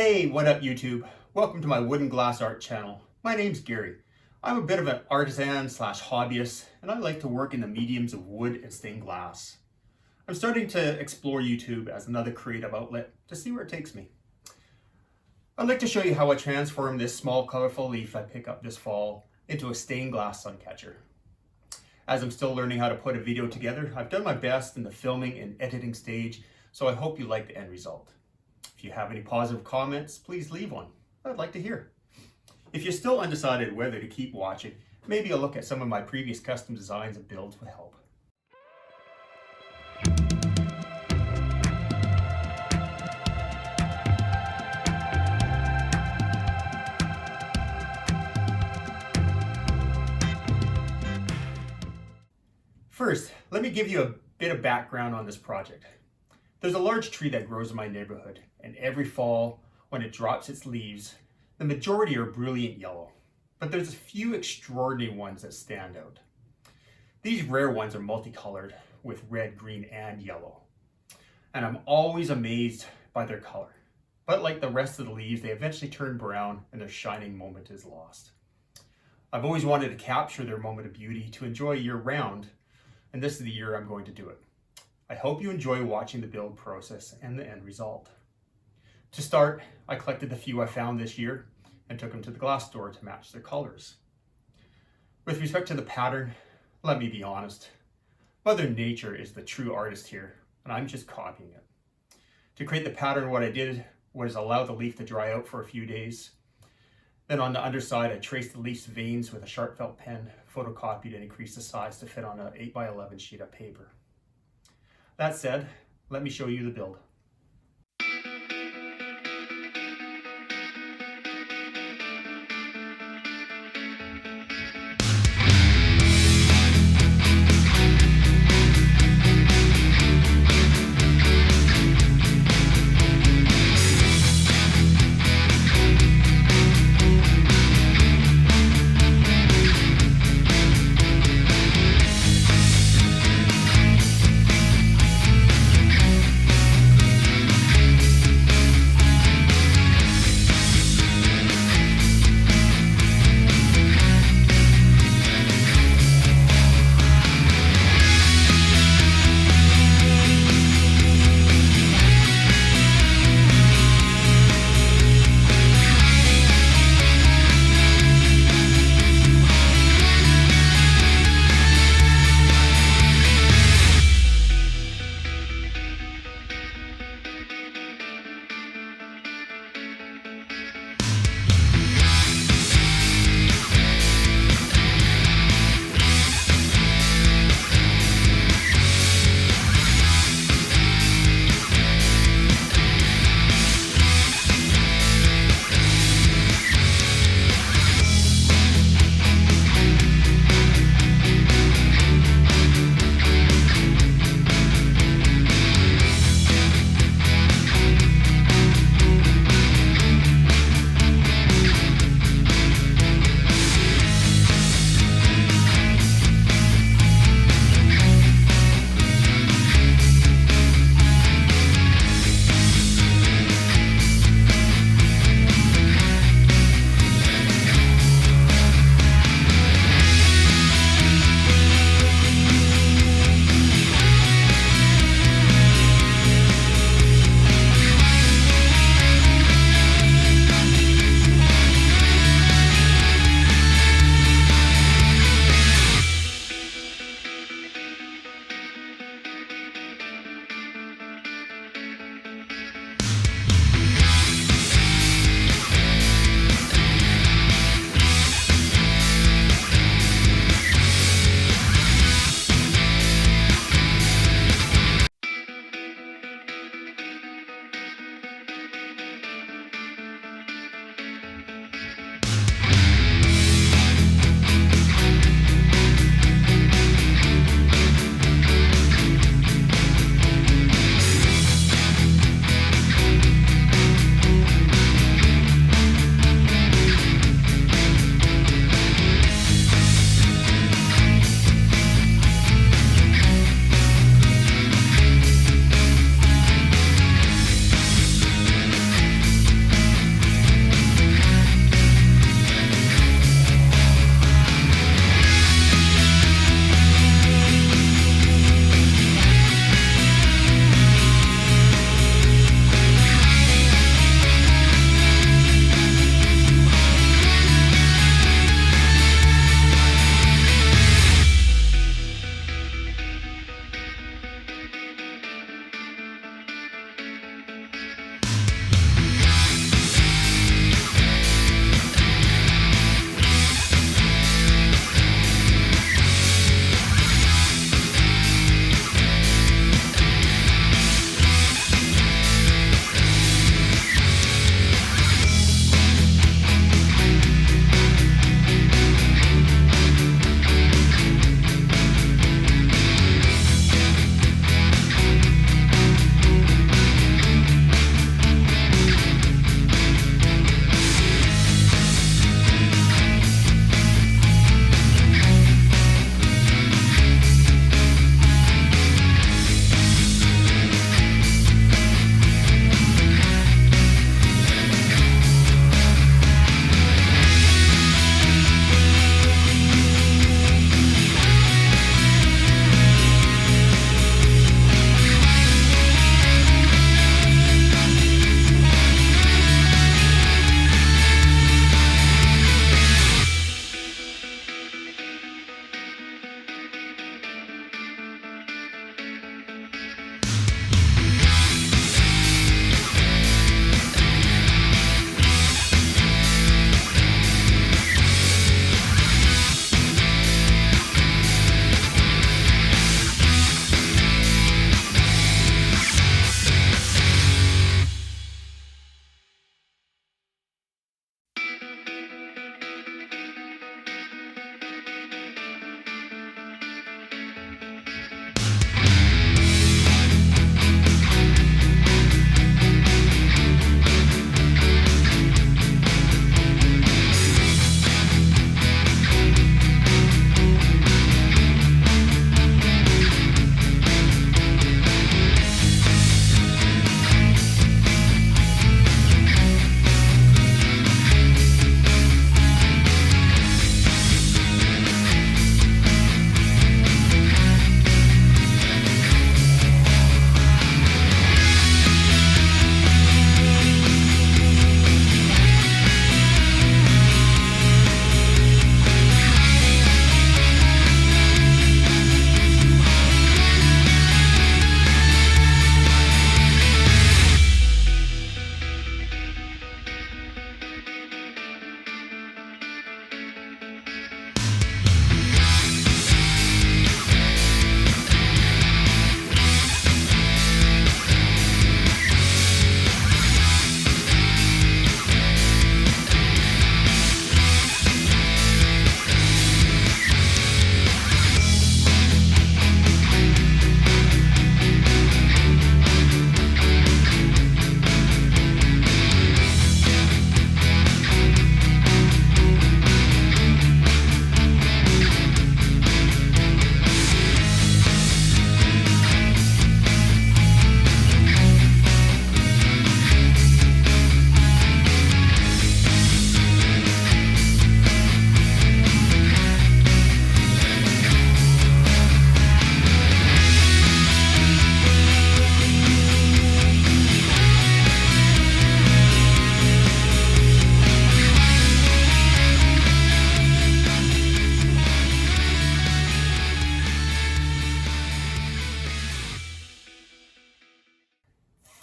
Hey, what up YouTube? Welcome to my WoodenGlass art channel. My name's Gary. I'm a bit of an artisan slash hobbyist, and I like to work in the mediums of wood and stained glass. I'm starting to explore YouTube as another creative outlet to see where it takes me. I'd like to show you how I transform this small colorful leaf I pick up this fall into a stained glass sun catcher. As I'm still learning how to put a video together, I've done my best in the filming and editing stage, so I hope you like the end result. If you have any positive comments, please leave one. I'd like to hear. If you're still undecided whether to keep watching, maybe a look at some of my previous custom designs and builds will help. First, let me give you a bit of background on this project. There's a large tree that grows in my neighborhood, and every fall, when it drops its leaves, the majority are brilliant yellow, but there's a few extraordinary ones that stand out. These rare ones are multicolored with red, green, and yellow, and I'm always amazed by their color. But like the rest of the leaves, they eventually turn brown and their shining moment is lost. I've always wanted to capture their moment of beauty to enjoy year-round, and this is the year I'm going to do it. I hope you enjoy watching the build process and the end result. To start, I collected the few I found this year and took them to the glass store to match their colors. With respect to the pattern, let me be honest. Mother Nature is the true artist here, and I'm just copying it. To create the pattern, what I did was allow the leaf to dry out for a few days. Then on the underside, I traced the leaf's veins with a sharp felt pen, photocopied and increased the size to fit on an 8x11 sheet of paper. That said, let me show you the build.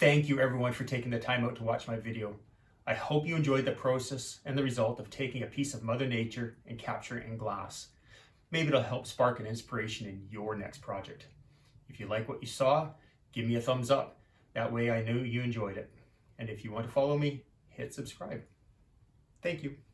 thank you everyone for taking the time out to watch my video. I hope you enjoyed the process and the result of taking a piece of Mother Nature and capturing it in glass. Maybe it'll help spark an inspiration in your next project. If you like what you saw, give me a thumbs up. That way I know you enjoyed it. And if you want to follow me, hit subscribe. Thank you.